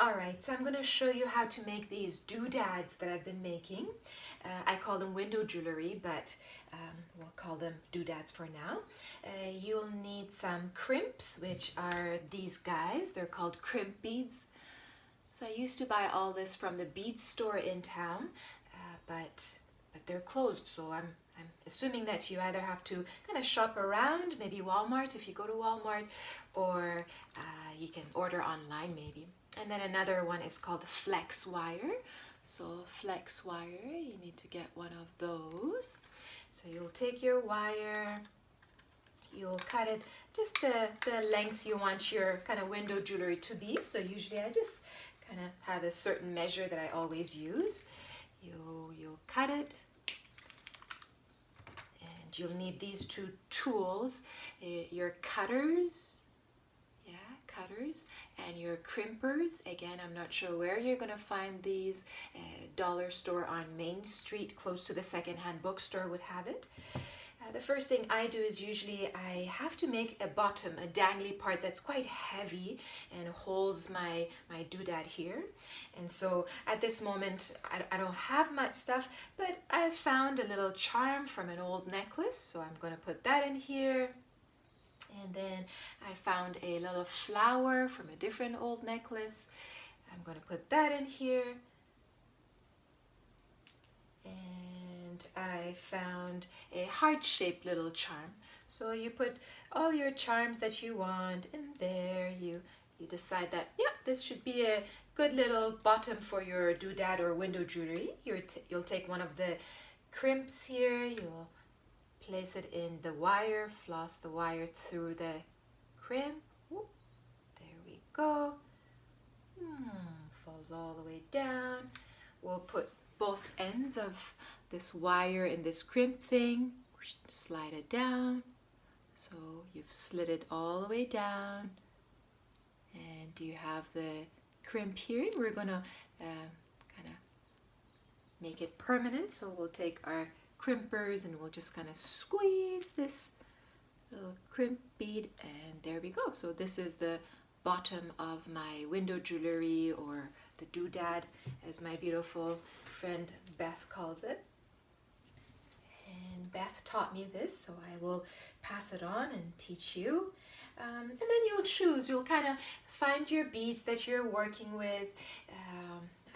Alright, so I'm going to show you how to make these doodads that I've been making. I call them window jewelry, but we'll call them doodads for now. You'll need some crimps, which are these guys. They're called crimp beads. So I used to buy all this from the bead store in town, but they're closed, so I'm assuming that you either have to kind of shop around, maybe Walmart if you go to Walmart, or you can order online maybe. And then another one is called flex wire. So flex wire, you need to get one of those. So you'll take your wire, you'll cut it just the length you want your kind of window jewelry to be. So usually I just kind of have a certain measure that I always use. You'll cut it, and you'll need these two tools, your cutters, and your crimpers. Again, I'm not sure where you're going to find these. Dollar store on Main Street close to the secondhand bookstore would have it. The first thing I do is usually I have to make a bottom, a dangly part that's quite heavy and holds my doodad here. And so at this moment I don't have much stuff, but I found a little charm from an old necklace, so I'm going to put that in here. And then I found a little flower from a different old necklace. I'm going to put that in here. And I found a heart-shaped little charm. So you put all your charms that you want in there. You decide that, yeah, this should be a good little bottom for your doodad or window jewelry. You'll take one of the crimps here. You'll place it in the wire, floss the wire through the crimp. Whoop, there we go. Falls all the way down. We'll put both ends of this wire in this crimp thing, slide it down. So you've slid it all the way down, and you have the crimp here. We're gonna kind of make it permanent, so we'll take our crimpers and we'll just kind of squeeze this little crimp bead, and there we go. So this is the bottom of my window jewelry, or the doodad as my beautiful friend Beth calls it. And Beth taught me this, so I will pass it on and teach you. And then you'll kind of find your beads that you're working with.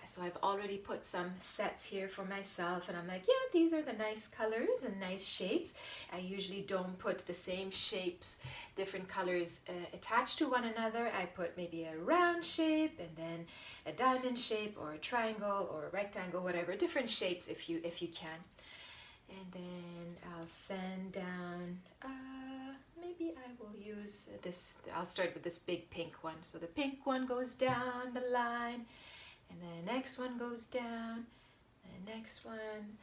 So I've already put some sets here for myself, and I'm like, yeah, these are the nice colors and nice shapes. I usually don't put the same shapes, different colors attached to one another. I put maybe a round shape, and then a diamond shape, or a triangle, or a rectangle, whatever, different shapes if you can. And then I'll sand down, maybe I will use this, I'll start with this big pink one. So the pink one goes down the line, and then the next one goes down, the next one,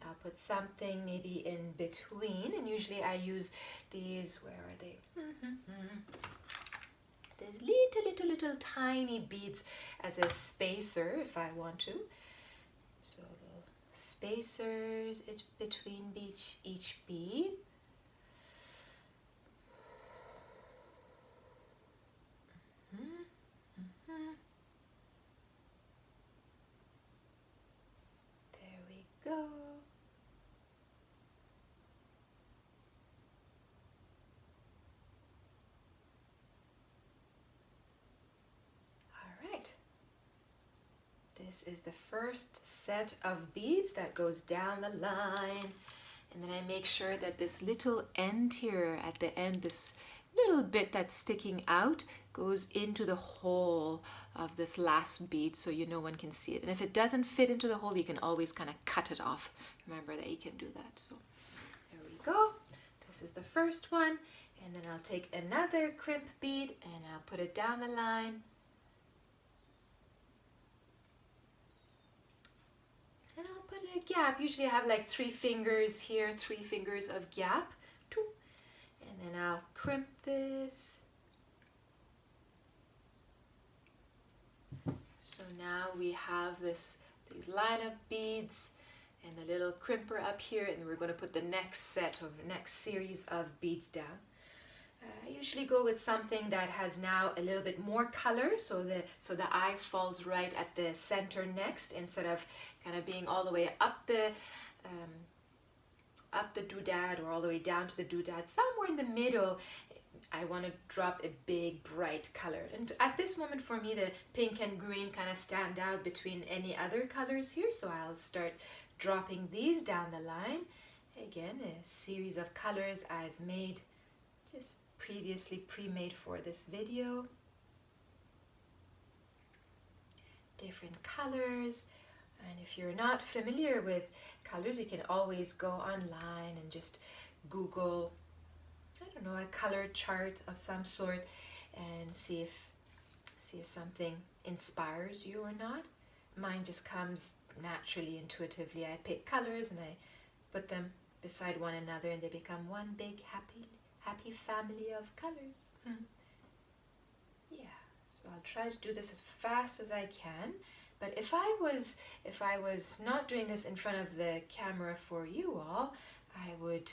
I'll put something maybe in between, and usually I use these, where are they? These little tiny beads as a spacer if I want to. So the spacers between each bead. Go. All right. This is the first set of beads that goes down the line, and then I make sure that this little end here at the end, this little bit that's sticking out, goes into the hole of this last bead, so no one can see it. And if it doesn't fit into the hole, you can always kind of cut it off. Remember that you can do that. So there we go. This is the first one, and then I'll take another crimp bead and I'll put it down the line. And I'll put a gap. Usually I have like 3 fingers here, 3 fingers of gap. And then I'll crimp this. So now we have these line of beads and the little crimper up here, and we're going to put the next series of beads down. I usually go with something that has now a little bit more color, so the eye falls right at the center next, instead of kind of being all the way up the doodad or all the way down to the doodad. Somewhere in the middle, I want to drop a big bright color. And at this moment for me, the pink and green kind of stand out between any other colors here, so I'll start dropping these down the line. Again, a series of colors I've made just previously pre-made for this video. Different colors. And if you're not familiar with colors, you can always go online and just Google, I don't know, a color chart of some sort and see if something inspires you or not. Mine just comes naturally, intuitively. I pick colors and I put them beside one another and they become one big happy family of colors. Yeah, so I'll try to do this as fast as I can. But if I was not doing this in front of the camera for you all, I would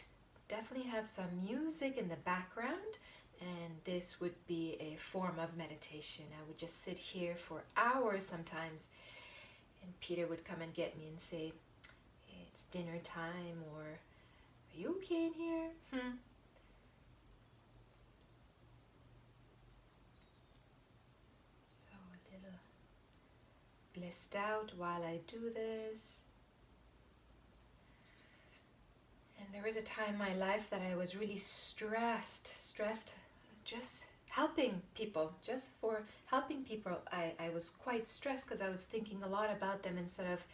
definitely have some music in the background, and this would be a form of meditation. I would just sit here for hours sometimes, and Peter would come and get me and say, "It's dinner time," or "Are you okay in here?" Blissed out while I do this. And there was a time in my life that I was really stressed just helping people, just for helping people. I was quite stressed because I was thinking a lot about them instead of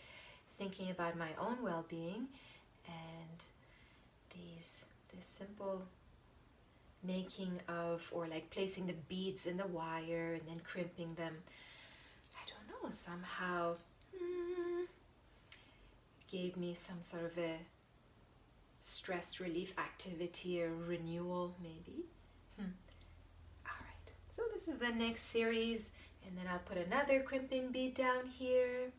thinking about my own well-being. And this simple making of, or like placing the beads in the wire and then crimping them, somehow gave me some sort of a stress relief activity or renewal, maybe. Alright, so this is the next series, and then I'll put another crimping bead down here.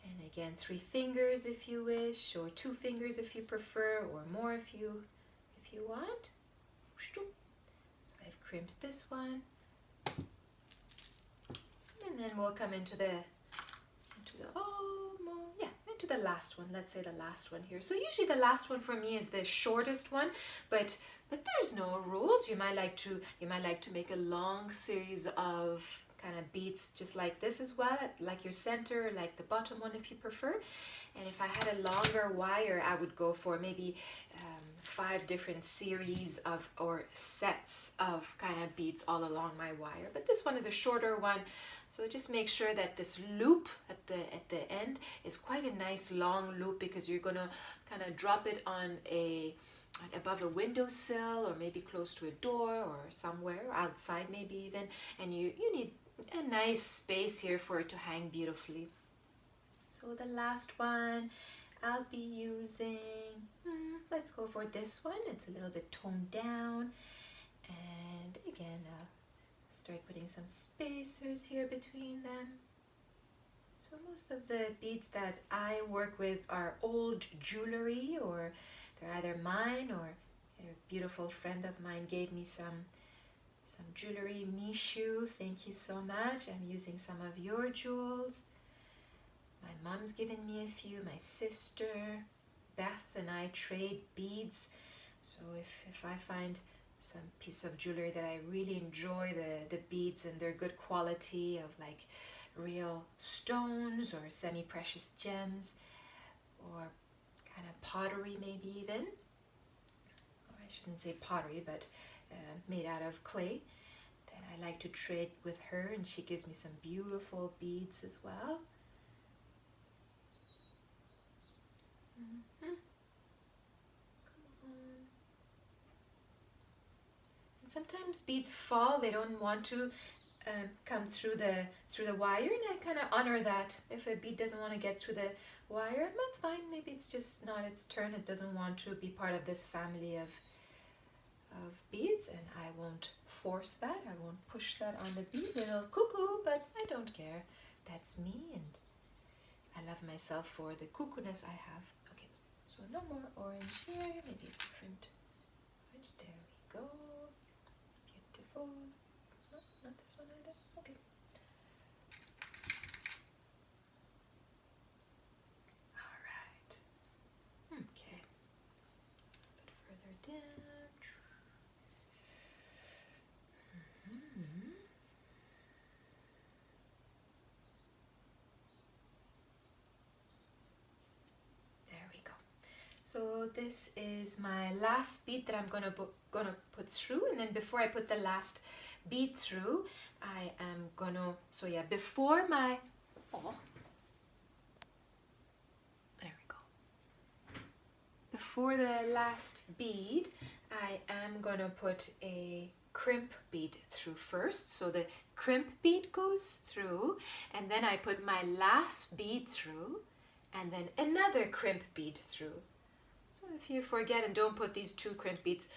And again, 3 fingers if you wish, or 2 fingers if you prefer, or more if you want. So I've crimped this one. And then we'll come into the last one. Let's say the last one here. So usually the last one for me is the shortest one, but there's no rules. You might like to make a long series of kind of beads just like this as well, like your center, like the bottom one if you prefer. And if I had a longer wire, I would go for maybe 5 different series of, or sets of kind of beads all along my wire. But this one is a shorter one, so just make sure that this loop at the end is quite a nice long loop, because you're gonna kind of drop it on above a windowsill, or maybe close to a door, or somewhere outside maybe even, and you need a nice space here for it to hang beautifully. So the last one I'll be using, let's go for this one. It's a little bit toned down, and again I'll start putting some spacers here between them. So most of the beads that I work with are old jewelry, or they're either mine or a beautiful friend of mine gave me some jewelry. Mishu, thank you so much. I'm using some of your jewels. My mom's given me a few. My sister Beth and I trade beads. So if I find some piece of jewelry that I really enjoy the beads and they're good quality, of like real stones or semi-precious gems, or kind of pottery maybe even, or I shouldn't say pottery, but made out of clay, then I like to trade with her, and she gives me some beautiful beads as well. Come on. And sometimes beads fall, they don't want to come through the wire, and I kind of honor that. If a bead doesn't want to get through the wire, that's fine. Maybe it's just not its turn. It doesn't want to be part of this family of beads, and I won't force that. I won't push that on the bead. Little cuckoo, but I don't care. That's me, and I love myself for the cuckoo-ness I have. Okay, so no more orange here. Maybe a different There we go. Beautiful. No, not this one either. Okay. All right. Okay. A bit further down. So this is my last bead that I'm gonna put through, and then before I put the last bead through, I am gonna, so yeah, before my, oh, there we go. Before the last bead, I am gonna put a crimp bead through first. So the crimp bead goes through, and then I put my last bead through, and then another crimp bead through. So if you forget and don't put these 2 crimp beads,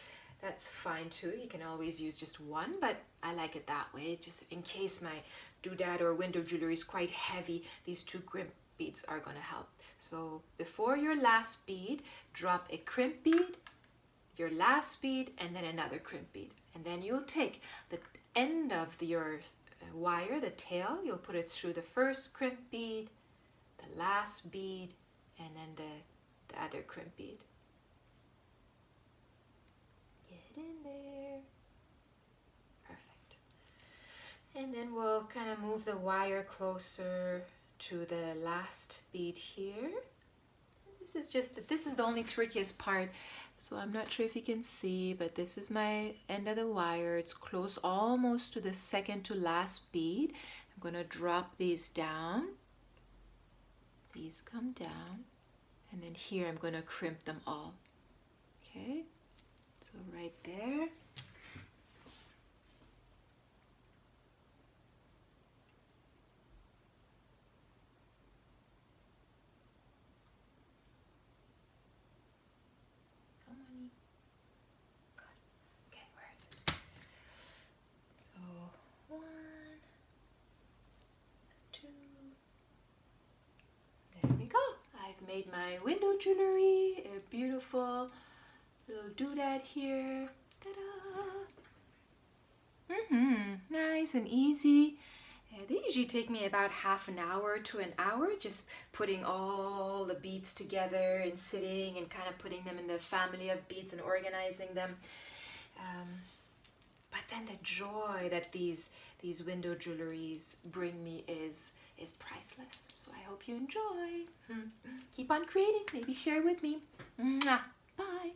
that's fine too. You can always use just one, but I like it that way. Just in case my doodad or window jewelry is quite heavy, these 2 crimp beads are going to help. So before your last bead, drop a crimp bead, your last bead, and then another crimp bead. And then you'll take the end of your wire, the tail, you'll put it through the first crimp bead, the last bead, and then the other crimp bead. Get in there. Perfect. And then we'll kind of move the wire closer to the last bead here. This is the only trickiest part, so I'm not sure if you can see, but this is my end of the wire. It's close almost to the second to last bead. I'm going to drop these down. These come down, and then here I'm going to crimp them all. Okay, so right there. Made my window jewelry, a beautiful little doodad here. Ta-da! Nice and easy. They usually take me about half an hour to an hour, just putting all the beads together and sitting and kind of putting them in the family of beads and organizing them. But then the joy that these window jewelries bring me is priceless. So I hope you enjoy. Keep on creating. Maybe share with me. Mwah. Bye.